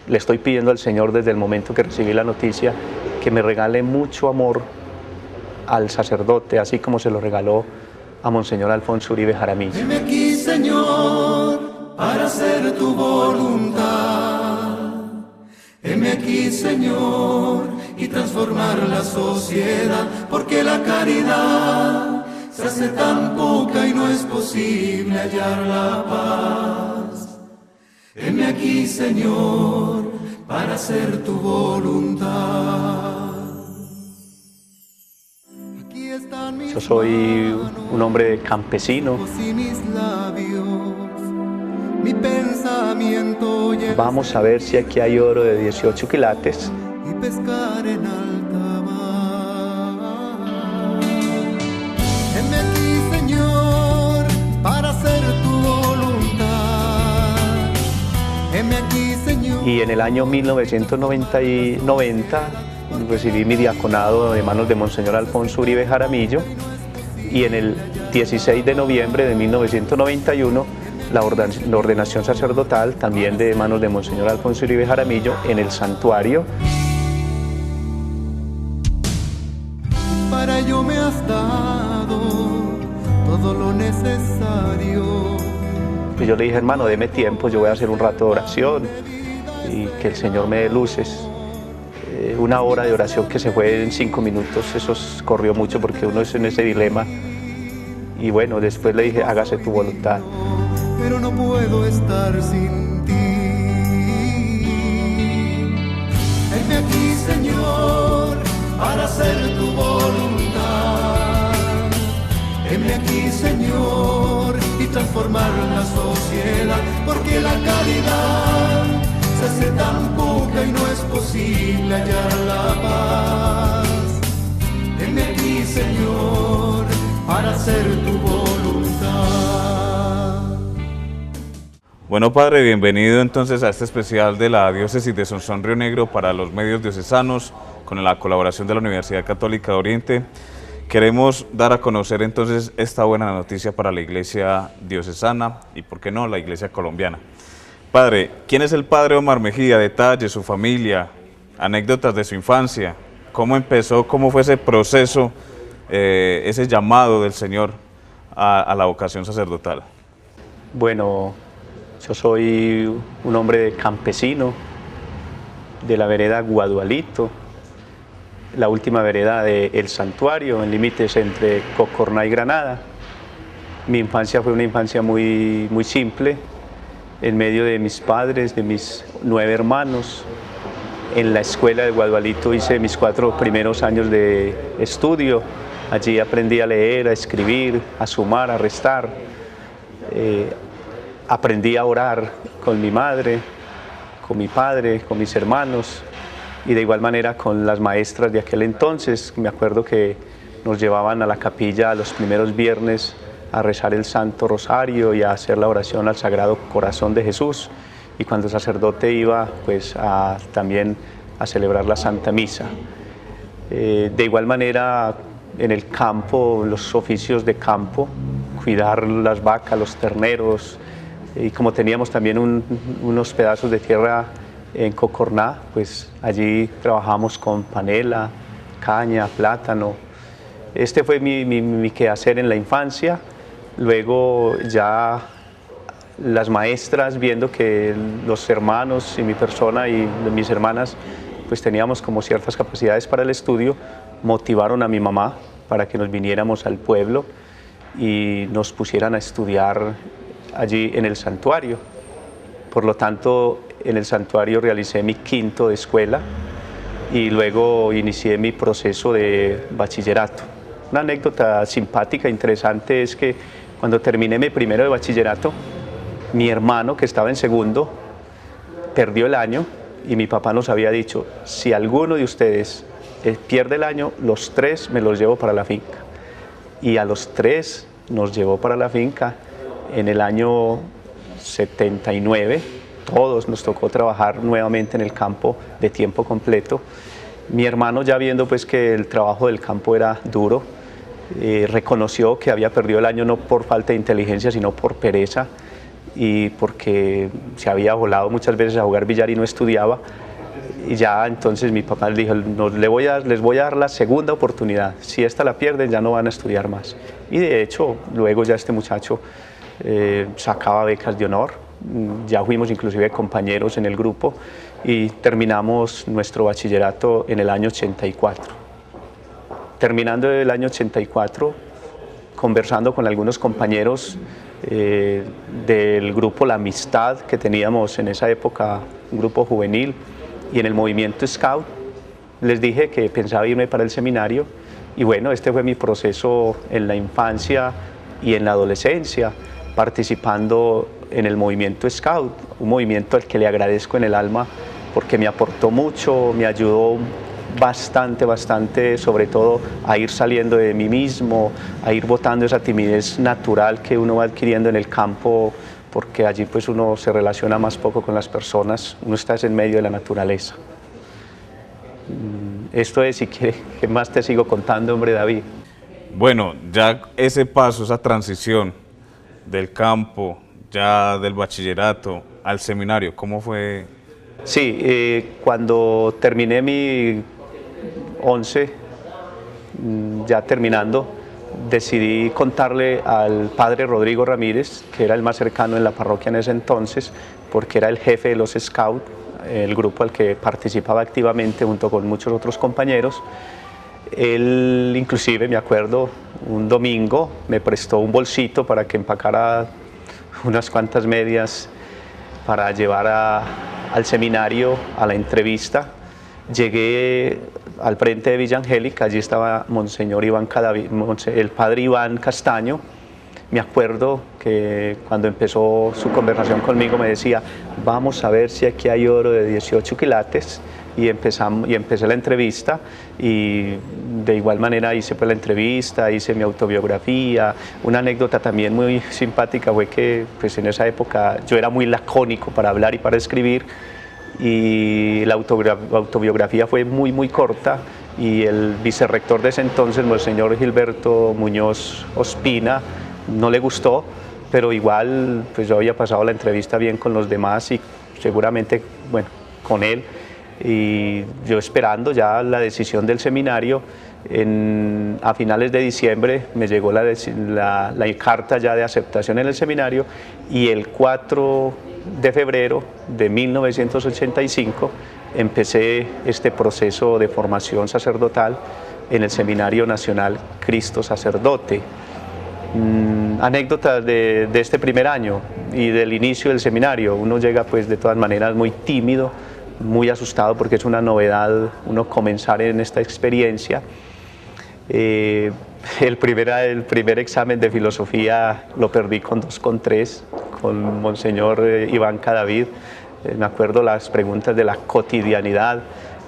le estoy pidiendo al Señor desde el momento que recibí la noticia que me regale mucho amor al sacerdote, así como se lo regaló a Monseñor Alfonso Uribe Jaramillo. Heme aquí, Señor, para hacer tu voluntad. Heme aquí, Señor, y transformar la sociedad, porque la caridad se hace tan poca y no es posible hallar la paz. Heme aquí, Señor, para hacer tu voluntad. Yo soy un hombre campesino. Vamos a ver si aquí hay oro de 18 quilates. Y pescar en alta mar. Heme aquí, Señor, para hacer tu voluntad. Heme aquí, Señor. Y en el año 1990 recibí mi diaconado de manos de Monseñor Alfonso Uribe Jaramillo, y en el 16 de noviembre de 1991 la ordenación sacerdotal también de manos de Monseñor Alfonso Uribe Jaramillo en el santuario. Para ello me has dado todo lo necesario. Pues yo le dije, hermano, deme tiempo, yo voy a hacer un rato de oración y que el Señor me dé luces. Una hora de oración que se fue en 5 minutos, eso corrió mucho porque uno es en ese dilema. Y bueno, después le dije, hágase tu voluntad. Pero no puedo estar sin ti. Heme aquí, Señor, para hacer tu voluntad. Heme aquí, Señor, y transformar la sociedad, porque la caridad se hace tan poca y no es posible hallar la paz. Heme aquí, Señor, para hacer tu voluntad. Bueno, padre, bienvenido entonces a este especial de la Diócesis de Sonsón Río Negro para los medios diocesanos, con la colaboración de la Universidad Católica de Oriente. Queremos dar a conocer entonces esta buena noticia para la Iglesia diocesana y, por qué no, la Iglesia colombiana. Padre, ¿quién es el padre Omar Mejía? Detalles, su familia, anécdotas de su infancia, cómo empezó, cómo fue ese proceso, ese llamado del Señor a la vocación sacerdotal. Bueno, yo soy un hombre campesino de la vereda Guadualito, la última vereda de El Santuario, en límites entre Cocorná y Granada. Mi infancia fue una infancia muy simple, en medio de mis padres, de mis 9 hermanos. En la escuela de Guadualito hice mis 4 primeros años de estudio. Allí aprendí a leer, a escribir, a sumar, a restar. Aprendí a orar con mi madre, con mi padre, con mis hermanos, y de igual manera con las maestras de aquel entonces. Me acuerdo que nos llevaban a la capilla los primeros viernes a rezar el Santo Rosario y a hacer la oración al Sagrado Corazón de Jesús, y cuando el sacerdote iba pues también a celebrar la Santa Misa. De igual manera en el campo, los oficios de campo, cuidar las vacas, los terneros, y como teníamos también unos pedazos de tierra en Cocorná, pues allí trabajamos con panela, caña, plátano. Este fue mi quehacer en la infancia. Luego ya las maestras, viendo que los hermanos y mi persona y mis hermanas pues teníamos como ciertas capacidades para el estudio, motivaron a mi mamá para que nos viniéramos al pueblo y nos pusieran a estudiar allí en el santuario. Por lo tanto, en el santuario realicé mi 5º de escuela y luego inicié mi proceso de bachillerato. Una anécdota simpática, interesante, es que cuando terminé mi 1º de bachillerato, mi hermano, que estaba en 2º, perdió el año, y mi papá nos había dicho, si alguno de ustedes pierde el año, los 3 me los llevo para la finca. Y a los 3 nos llevó para la finca. En el año 79, todos nos tocó trabajar nuevamente en el campo de tiempo completo. Mi hermano, ya viendo pues que el trabajo del campo era duro, reconoció que había perdido el año no por falta de inteligencia, sino por pereza. y porque se había volado muchas veces a jugar billar y no estudiaba. Y ya entonces mi papá le dijo, les voy a dar la segunda oportunidad, si esta la pierden ya no van a estudiar más. Y de hecho, luego ya este muchacho sacaba becas de honor, ya fuimos inclusive compañeros en el grupo y terminamos nuestro bachillerato en el año 84. Terminando el año 84, conversando con algunos compañeros del grupo La Amistad que teníamos en esa época, un grupo juvenil, y en el movimiento Scout, les dije que pensaba irme para el seminario y bueno, este fue mi proceso en la infancia y en la adolescencia, participando en el movimiento Scout, un movimiento al que le agradezco en el alma porque me aportó mucho, me ayudó bastante, sobre todo a ir saliendo de mí mismo, a ir botando esa timidez natural que uno va adquiriendo en el campo, porque allí pues uno se relaciona más poco con las personas, uno está en medio de la naturaleza. Esto es, si quiere, ¿qué más te sigo contando, hombre, David? Bueno, ya ese paso, esa transición del campo, ya del bachillerato al seminario, ¿cómo fue? Sí, cuando terminé mi 11, ya terminando, decidí contarle al padre Rodrigo Ramírez, que era el más cercano en la parroquia en ese entonces, porque era el jefe de los Scouts, el grupo al que participaba activamente junto con muchos otros compañeros. Él inclusive, me acuerdo, un domingo me prestó un bolsito para que empacara unas cuantas medias para llevar al seminario, a la entrevista. Llegué al frente de Villa Angélica, allí estaba Monseñor Iván Cadavid, el padre Iván Castaño. Me acuerdo que cuando empezó su conversación conmigo me decía, vamos a ver si aquí hay oro de 18 quilates, y empecé la entrevista, y de igual manera hice pues la entrevista, hice mi autobiografía. Una anécdota también muy simpática fue que pues en esa época yo era muy lacónico para hablar y para escribir, y la autobiografía fue muy corta, y el vicerrector de ese entonces, Monseñor Gilberto Muñoz Ospina, no le gustó, pero igual pues yo había pasado la entrevista bien con los demás y seguramente, bueno, con él, y yo esperando ya la decisión del seminario. A finales de diciembre me llegó la carta ya de aceptación en el seminario, y el 4 de febrero de 1985 empecé este proceso de formación sacerdotal en el Seminario Nacional Cristo Sacerdote. Anécdotas de este primer año y del inicio del seminario. Uno llega pues de todas maneras muy tímido, muy asustado porque es una novedad uno comenzar en esta experiencia. El primer examen de filosofía lo perdí con 2,3 con Monseñor Iván Cadavid. Me acuerdo las preguntas de la cotidianidad,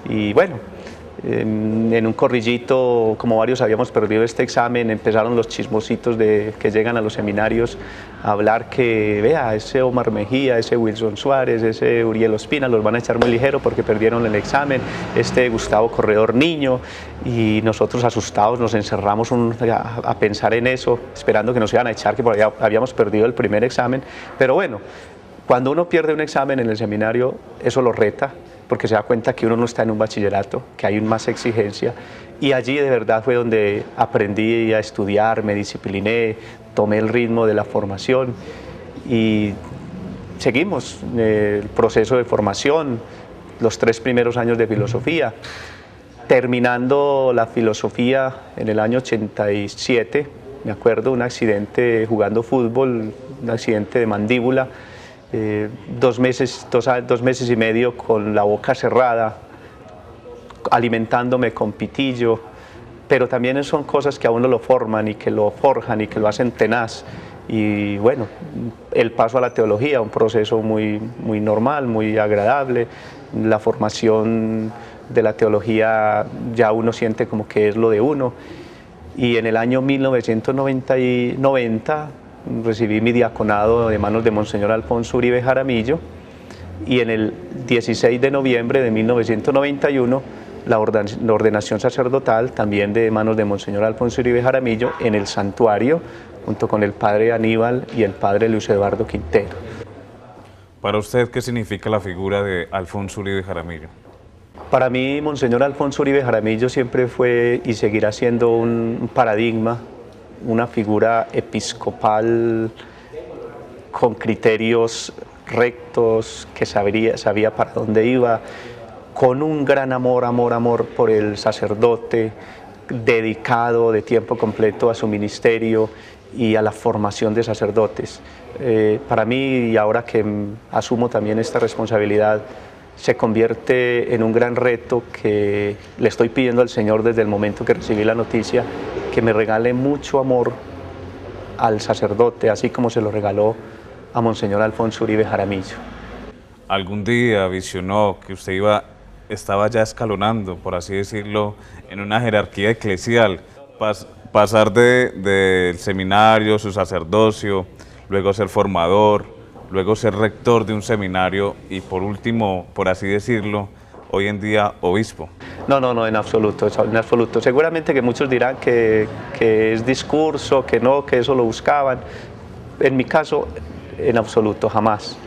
y bueno, en un corrillito, como varios habíamos perdido este examen, empezaron los chismositos que llegan a los seminarios a hablar que, vea, ese Omar Mejía, ese Wilson Suárez, ese Uriel Ospina los van a echar muy ligero porque perdieron el examen, este Gustavo Corredor Niño, y nosotros asustados nos encerramos a pensar en eso, esperando que nos iban a echar, que por allá habíamos perdido el primer examen. Pero bueno, cuando uno pierde un examen en el seminario, eso lo reta, porque se da cuenta que uno no está en un bachillerato, que hay más exigencia, y allí de verdad fue donde aprendí a estudiar, me discipliné, tomé el ritmo de la formación, y seguimos el proceso de formación, los 3 primeros años de filosofía. Terminando la filosofía en el año 87, me acuerdo, un accidente jugando fútbol, un accidente de mandíbula, 2 meses y medio con la boca cerrada, alimentándome con pitillo, pero también son cosas que a uno lo forman y que lo forjan y que lo hacen tenaz. Y bueno, el paso a la teología, un proceso muy normal, muy agradable. La formación de la teología ya uno siente como que es lo de uno. Y en el año 1990 recibí mi diaconado de manos de Monseñor Alfonso Uribe Jaramillo, y en el 16 de noviembre de 1991 la ordenación sacerdotal también de manos de Monseñor Alfonso Uribe Jaramillo en el santuario junto con el padre Aníbal y el padre Luis Eduardo Quintero. Para usted, ¿qué significa la figura de Alfonso Uribe Jaramillo? Para mí, Monseñor Alfonso Uribe Jaramillo siempre fue y seguirá siendo un paradigma, una figura episcopal con criterios rectos, que sabía para dónde iba, con un gran amor por el sacerdote, dedicado de tiempo completo a su ministerio y a la formación de sacerdotes. Para mí, y ahora que asumo también esta responsabilidad, se convierte en un gran reto que le estoy pidiendo al Señor desde el momento que recibí la noticia, que me regale mucho amor al sacerdote, así como se lo regaló a Monseñor Alfonso Uribe Jaramillo. ¿Algún día visionó que usted estaba ya escalonando, por así decirlo, en una jerarquía eclesial, pasar del seminario, su sacerdocio, luego ser formador, luego ser rector de un seminario y por último, por así decirlo, hoy en día obispo? No, en absoluto, en absoluto. Seguramente que muchos dirán que es discurso, que no, que eso lo buscaban. En mi caso, en absoluto, jamás.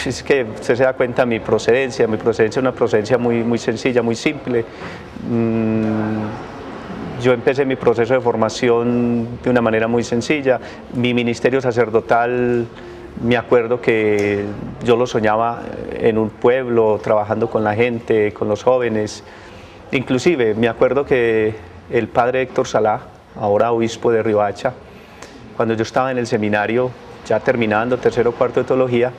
Es que usted se da cuenta mi procedencia es una procedencia muy sencilla, muy simple. Yo empecé mi proceso de formación de una manera muy sencilla. Mi ministerio sacerdotal, me acuerdo que yo lo soñaba en un pueblo, trabajando con la gente, con los jóvenes. Inclusive me acuerdo que el padre Héctor Salá, ahora obispo de Riohacha, cuando yo estaba en el seminario, ya terminando tercero o cuarto de teología,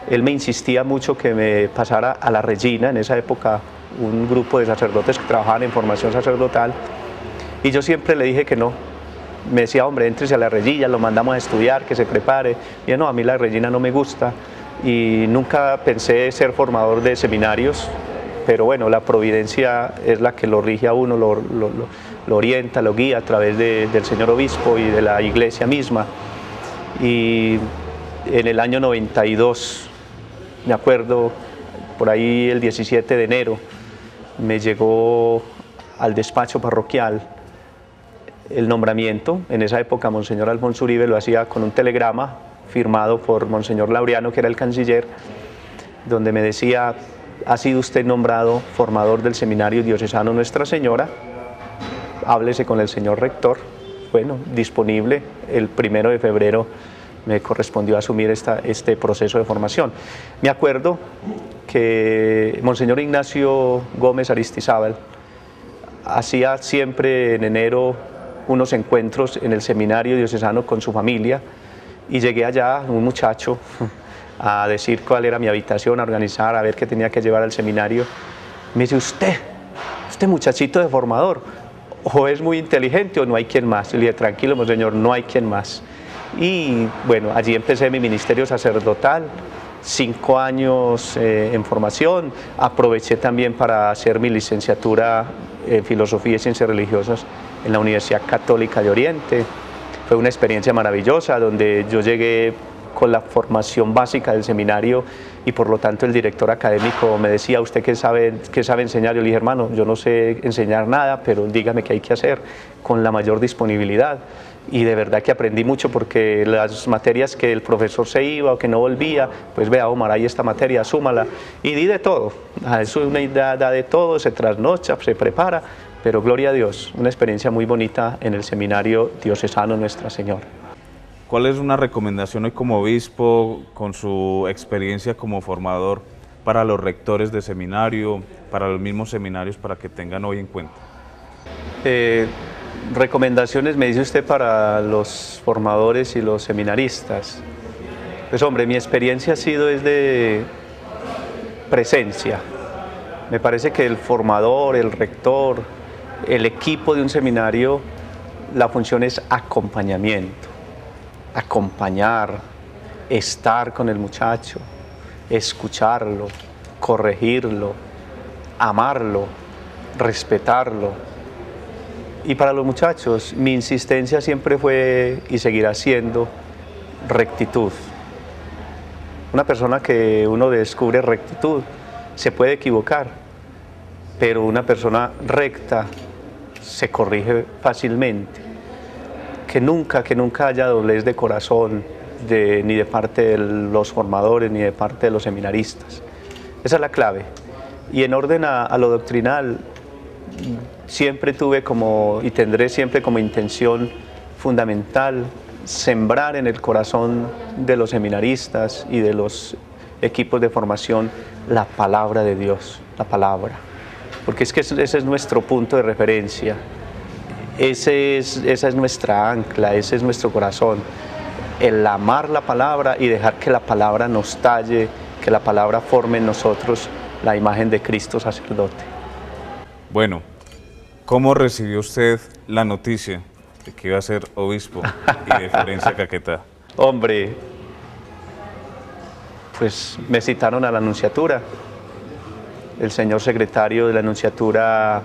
él me insistía mucho que me pasara a la Regina, en esa época un grupo de sacerdotes que trabajaban en formación sacerdotal, y yo siempre le dije que no. Me decía, hombre, éntrese a la Regina, lo mandamos a estudiar, que se prepare. Y yo, no, a mí la Regina no me gusta, y nunca pensé ser formador de seminarios, pero bueno, la providencia es la que lo rige a uno, lo orienta, lo guía a través del señor obispo y de la iglesia misma. Y en el año 92, me acuerdo, por ahí el 17 de enero, me llegó al despacho parroquial el nombramiento. En esa época Monseñor Alfonso Uribe lo hacía con un telegrama firmado por Monseñor Laureano, que era el canciller, donde me decía: ha sido usted nombrado formador del Seminario Diocesano Nuestra Señora, háblese con el señor rector. Bueno, disponible. El 1 de febrero me correspondió asumir este proceso de formación. Me acuerdo que Monseñor Ignacio Gómez Aristizábal hacía siempre en enero unos encuentros en el seminario diocesano con su familia, y llegué allá, un muchacho, a decir cuál era mi habitación, a organizar, a ver qué tenía que llevar al seminario. Me dice: usted muchachito de formador, o es muy inteligente o no hay quien más. Y le dije: tranquilo, monseñor, no hay quien más. Y bueno, allí empecé mi ministerio sacerdotal, 5 años en formación. Aproveché también para hacer mi licenciatura en Filosofía y Ciencias Religiosas en la Universidad Católica de Oriente. Fue una experiencia maravillosa, donde yo llegué con la formación básica del seminario, y por lo tanto el director académico me decía: ¿usted qué sabe enseñar? Yo le dije: hermano, yo no sé enseñar nada, pero dígame qué hay que hacer, con la mayor disponibilidad. Y de verdad que aprendí mucho, porque las materias que el profesor se iba o que no volvía, pues vea, Omar, hay esta materia, súmala. Y di de todo, eso es una idea, da de todo, se trasnocha, se prepara, pero gloria a Dios, una experiencia muy bonita en el Seminario Diocesano Nuestra Señora. ¿Cuál es una recomendación hoy como obispo, con su experiencia como formador, para los rectores de seminario, para los mismos seminarios, para que tengan hoy en cuenta? Recomendaciones, me dice usted, para los formadores y los seminaristas. Pues hombre, mi experiencia ha sido de presencia. Me parece que el formador, el rector, el equipo de un seminario, la función es acompañamiento, acompañar, estar con el muchacho, escucharlo, corregirlo, amarlo, respetarlo. Y para los muchachos, mi insistencia siempre fue y seguirá siendo rectitud. Una persona que uno descubre rectitud se puede equivocar, pero una persona recta se corrige fácilmente. Que nunca haya doblez de corazón, ni de parte de los formadores, ni de parte de los seminaristas. Esa es la clave. Y en orden a lo doctrinal, siempre tuve y tendré siempre como intención fundamental sembrar en el corazón de los seminaristas y de los equipos de formación la palabra de Dios, la palabra. Porque es que ese es nuestro punto de referencia, esa es nuestra ancla, ese es nuestro corazón, el amar la palabra y dejar que la palabra nos talle, que la palabra forme en nosotros la imagen de Cristo sacerdote. Bueno, ¿cómo recibió usted la noticia de que iba a ser obispo y de Florencia Caquetá? Hombre, pues me citaron a la nunciatura. El señor secretario de la nunciatura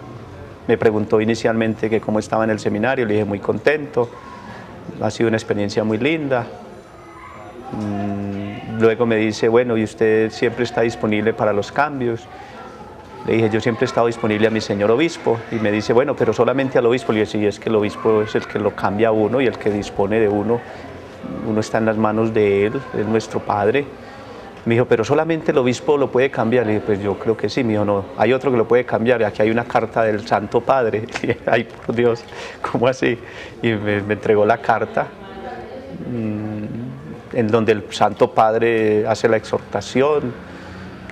me preguntó inicialmente que cómo estaba en el seminario, le dije muy contento, ha sido una experiencia muy linda. Luego me dice, bueno, ¿y usted siempre está disponible para los cambios? Le dije, yo siempre he estado disponible a mi señor obispo. Y me dice, bueno, pero solamente al obispo. Le dije, sí, es que el obispo es el que lo cambia a uno y el que dispone de uno. Uno está en las manos de él, es nuestro padre. Me dijo, pero solamente el obispo lo puede cambiar. Le dije, pues yo creo que sí. Me dijo, no, hay otro que lo puede cambiar. Aquí hay una carta del Santo Padre. Y dije, ay, por Dios, ¿cómo así? Y me entregó la carta, en donde el Santo Padre hace la exhortación,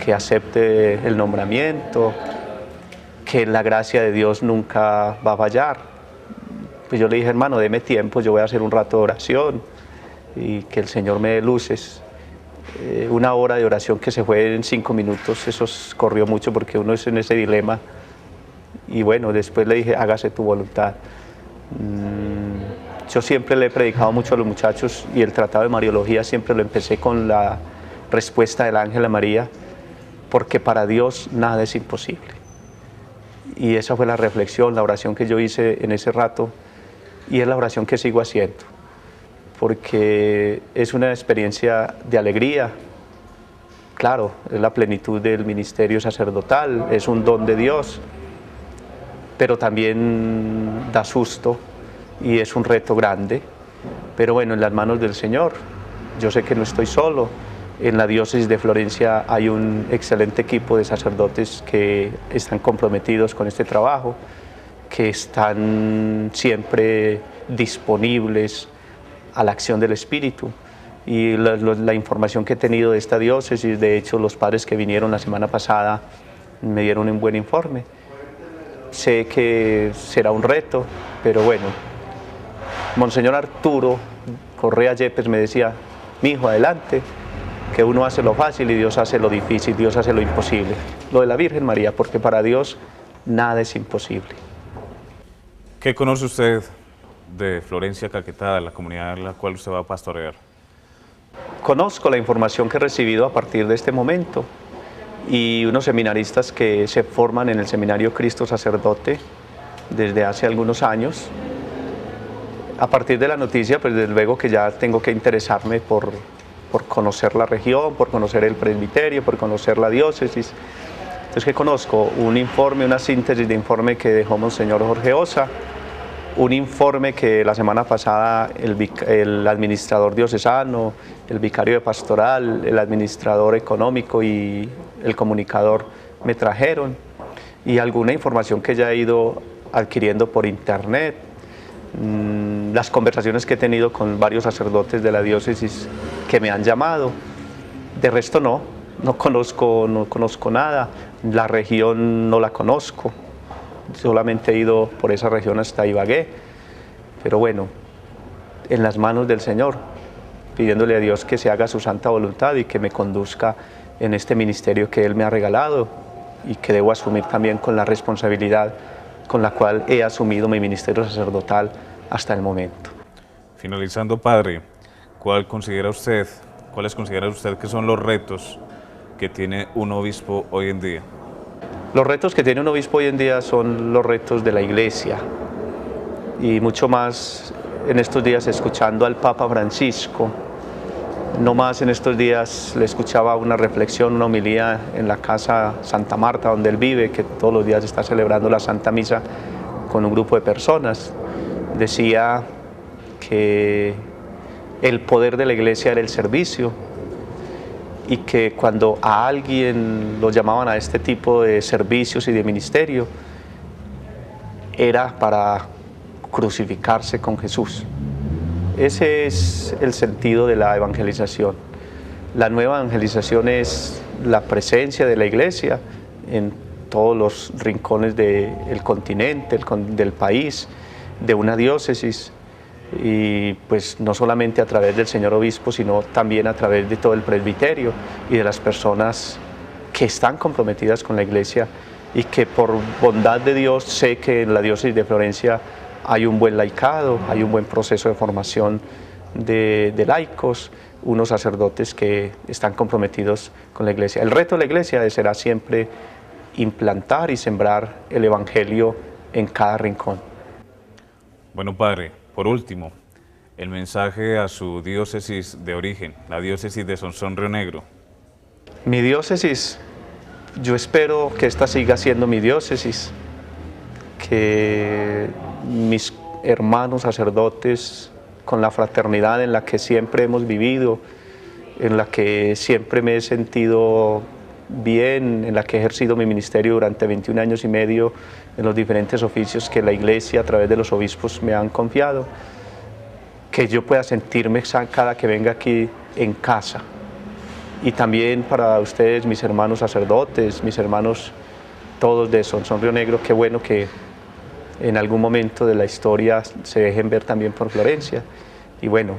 que acepte el nombramiento, que la gracia de Dios nunca va a fallar. Pues yo le dije, hermano, deme tiempo, yo voy a hacer un rato de oración y que el Señor me dé luces. Una hora de oración que se fue en 5 minutos, eso corrió mucho porque uno es en ese dilema. Y bueno, después le dije, hágase tu voluntad. Yo siempre le he predicado mucho a los muchachos y el tratado de Mariología siempre lo empecé con la respuesta del ángel a María, porque para Dios nada es imposible. Y esa fue la reflexión, la oración que yo hice en ese rato, y es la oración que sigo haciendo, porque es una experiencia de alegría. Claro, es la plenitud del ministerio sacerdotal, es un don de Dios, pero también da susto y es un reto grande, pero bueno, en las manos del Señor. Yo sé que no estoy solo. En la diócesis de Florencia hay un excelente equipo de sacerdotes que están comprometidos con este trabajo, que están siempre disponibles a la acción del Espíritu. Y la información que he tenido de esta diócesis, de hecho los padres que vinieron la semana pasada me dieron un buen informe. Sé que será un reto, pero bueno, Monseñor Arturo Correa Yepes me decía, mi hijo, adelante, que uno hace lo fácil y Dios hace lo difícil, Dios hace lo imposible. Lo de la Virgen María, porque para Dios nada es imposible. ¿Qué conoce usted de Florencia Caquetá, de la comunidad en la cual usted va a pastorear? Conozco la información que he recibido a partir de este momento y unos seminaristas que se forman en el Seminario Cristo Sacerdote desde hace algunos años. A partir de la noticia, pues desde luego que ya tengo que interesarme por conocer la región, por conocer el presbiterio, por conocer la diócesis. Entonces, ¿qué conozco? Un informe, una síntesis de informe que dejó Monseñor Jorge Osa, un informe que la semana pasada el administrador diocesano, el vicario de pastoral, el administrador económico y el comunicador me trajeron, y alguna información que ya he ido adquiriendo por internet, las conversaciones que he tenido con varios sacerdotes de la diócesis que me han llamado. De resto no conozco nada, la región no la conozco, solamente he ido por esa región hasta Ibagué, pero bueno, en las manos del Señor, pidiéndole a Dios que se haga su santa voluntad y que me conduzca en este ministerio que Él me ha regalado y que debo asumir también con la responsabilidad con la cual he asumido mi ministerio sacerdotal hasta el momento. Finalizando, padre, ¿cuáles considera usted que son los retos que tiene un obispo hoy en día? Los retos que tiene un obispo hoy en día son los retos de la Iglesia, y mucho más en estos días escuchando al Papa Francisco. No más en estos días le escuchaba una reflexión, una homilía en la casa Santa Marta, donde él vive, que todos los días está celebrando la Santa Misa con un grupo de personas. Decía que el poder de la iglesia era el servicio y que cuando a alguien lo llamaban a este tipo de servicios y de ministerio, era para crucificarse con Jesús. Ese es el sentido de la evangelización. La nueva evangelización es la presencia de la iglesia en todos los rincones del continente, del país, de una diócesis, y pues no solamente a través del señor obispo, sino también a través de todo el presbiterio y de las personas que están comprometidas con la iglesia y que por bondad de Dios sé que en la diócesis de Florencia hay un buen laicado, hay un buen proceso de formación de laicos, unos sacerdotes que están comprometidos con la iglesia. El reto de la iglesia será siempre implantar y sembrar el evangelio en cada rincón. Bueno, padre, por último, el mensaje a su diócesis de origen, la diócesis de Sonsón Río Negro. Mi diócesis, yo espero que esta siga siendo mi diócesis, que mis hermanos sacerdotes, con la fraternidad en la que siempre hemos vivido, en la que siempre me he sentido bien, en la que he ejercido mi ministerio durante 21 años y medio en los diferentes oficios que la iglesia a través de los obispos me han confiado, que yo pueda sentirme cada que venga aquí en casa. Y también para ustedes, mis hermanos sacerdotes, mis hermanos todos de Sonsón Río Negro, qué bueno que en algún momento de la historia se dejen ver también por Florencia. Y bueno,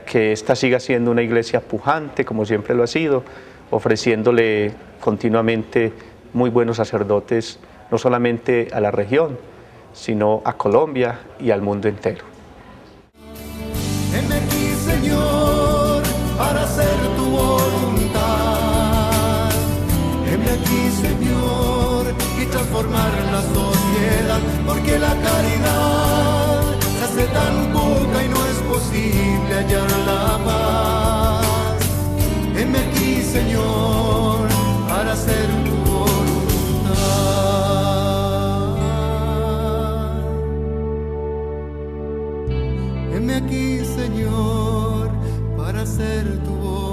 que esta siga siendo una iglesia pujante, como siempre lo ha sido, ofreciéndole continuamente muy buenos sacerdotes, no solamente a la región, sino a Colombia y al mundo entero. Heme aquí, Señor, para hacer tu voluntad. Heme aquí, Señor, y transformar la sociedad, porque la caridad se hace tan poca y no es posible hallar la paz. Heme aquí, Señor, para hacer tu voluntad. Heme aquí, Señor, para hacer tu voluntad.